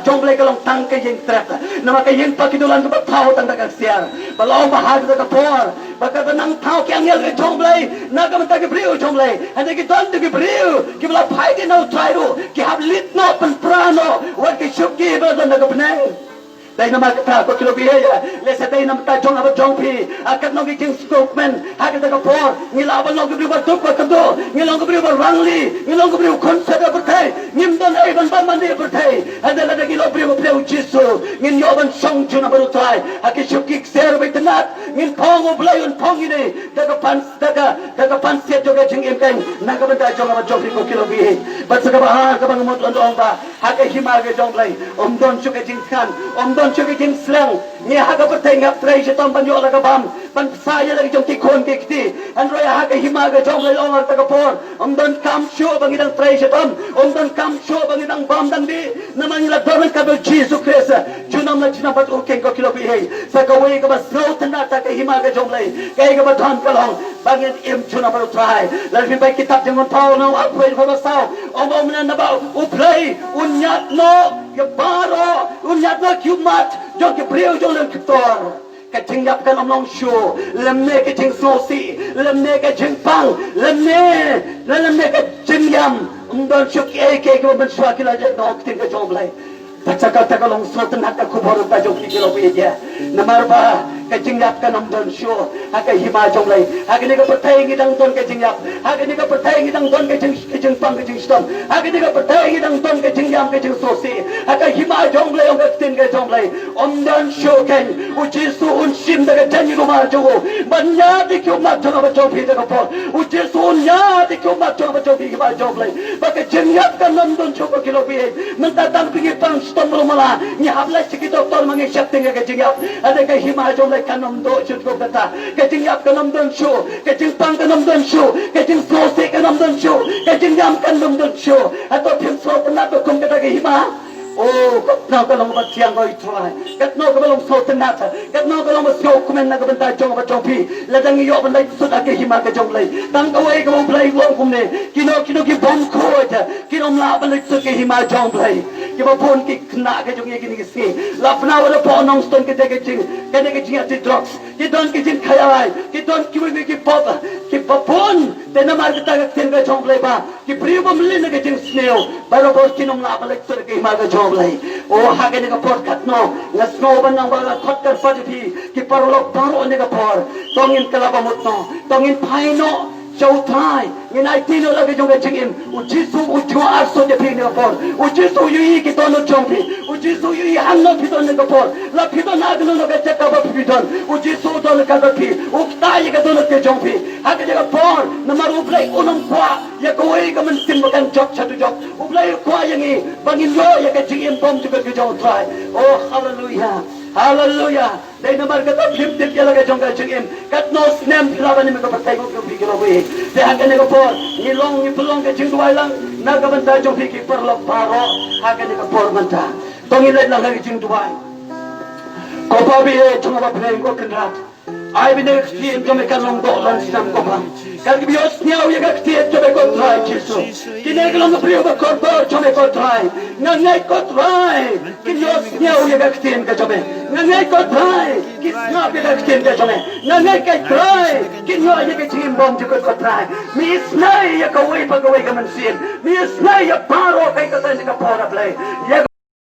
jong lai kalong tang ke yin trap nama ke yin pakidulan ke thau tang ka siar balong bahag ka por baka nang thau ke angel ke jong lai na ka mata ke briu jong lai ande ke don ke briu ke bla phai ke no try ro ke have lit no pan prano wat ke shuk ke ba na ka bnai dai nama kata ko kilo biaya le sa dai nama ta jong aba jong pi akat no king spokesman ha ka ka por ngila ba no ke ba tuk ba kado ngila ko ba rangli ngila ko ba konsa da bertai ngim don ai ban ban mandi bertai ada la ngilo ba jisu ngin yo ban song juna baru trai ha ke shukik ser ba tanat ngin pong o blai un pong ini da ka pan se jo ga jing em kai na ka ban ta jong aba jong pi ko kilo biaya ba sa ka ba ha ka bang mo don ba ha ke hima ke jong lai don chu ke jing khan don chuki king slang ni haga bertai ngap trai shetam ban yo laga bam ban saya lagi jong tikon ke kiti an roya haga himaga jong lai ongar ta kapor don kam sho bang idang trai shetam don kam sho bang idang bam dang di namang ila dormen ka bel Jesus Christ junam la junam bat ukeng ko kilo bi hei sa ka wei ka ba sro tana ta ka himaga jong lai kai ka ba dhan kalong bangin im junam baru trai lal bi bai kitab jong pau no apoi ko ba sao om na ba uplay unyat no ke baro unyat no kumat jong ke brio jong lem kitor ka ching yap kan omlong shu lemne ke ching sosi lemne ke ching pang lemne ke ching yam don shuk ke ban shwa kila je no tin ka jong lai Tacaka takalong sotan haka kubor ta jong kilo biya namar ba ka jingyap ka nam don sho haka hima jong lai haka ni ka patay ngidang don ka jingyap haka ni ka patay ngidang don ka jing pang ka jing stom haka ni ka patay ngidang don ka jingyam ka jing sosi haka hima jong lai ka tin ka jong lai don sho ken ujisu un sim da ka tanyi rumar jogo banya di kyo ma jong ba jong pi da ka por ujisu un ya di kyo ma jong ba jong pi ka jong lai ba ka jingyap ka nam don sho ko kilo biya mentatang pingi pang stom rumala ni habla siki doktor mangi syapting ka jingyap ada ka hima jong lai kanam do chut ko kata ka jingyap kanam don sho ka jing pang kanam don sho ka jing sosi kanam don sho ka jingyam kanam don sho ato phim so tana to kum kata ka hima oh katno ka long ba tiang ko itrai katno ka long so tana ta katno ka long so kumen na ka banta jong ba jong pi la dang yo ban lai su da ka hima ka jong lai tang ka wei ka long play long kum ne kino ki bom ko ta kino la ban lai su ka hima jong play ki ba pon ki kna ka jong ye ki ni si la pna wa po nong ston ke de jing ati drugs ki don ki jing khayai ki don ki wi ki pop ki pon te na mar ka tin ka jong play ba ki pribo mli na ka jing snail ba ro ki nom la ban lai su ka hima ka jong lai oh ha ke ni ka pot kat no na snow ban nang ba khot kar pa ji ki parlok paro ni ka por tongin kala ba mot no tongin phai no Châu Thái, người này tin là cái trong cái chính em, Ujisu Ujua Arso de Pini Apor, Ujisu Yui Kitono Chompi, Ujisu Yui Hanno Piton Apor, La Piton Agno cái chắc cả Piton, Ujisu Don Kadapi, Uktai cái Don cái Chompi, Haka cái Apor, Namaru Play Unum Qua, Yakoi cái mình xin một cái job chatu job, Uplay Qua yang ini, bangin yo cái chính em bom juga cái Châu Thái, oh hallelujah. Hallelujah. Dai namar kata flip tip ya laga jongga jengem. Kat no snem pilawan ni ko patay ko bigro we. Dai hagan ni ko por. Ni long ni pelong ke jing duai lang. Na ka banta jong fi ki perlo paro. Hagan ni ko por banta. Tong ilai lang lagi jing duai. Ko pa bi e jong ba play ko kendrat. Ai bi ne ki jom ka long do long sinam ko pa. Kal ki bios niaw ya ka ti to be ko try kisu. Ki ne ko long prio ba ko por jom ko try. Ngai ko try. Ki bios niaw ya ka ti ka jom. Ngai ko try. Ki snap ya ka ti ka jom. Ngai ka try. Ki nyo ya ka tim bom ko try. Mi snai ya ka wei pa ka wei ka man sin. Mi snai ya paro kai ka tan ka por play.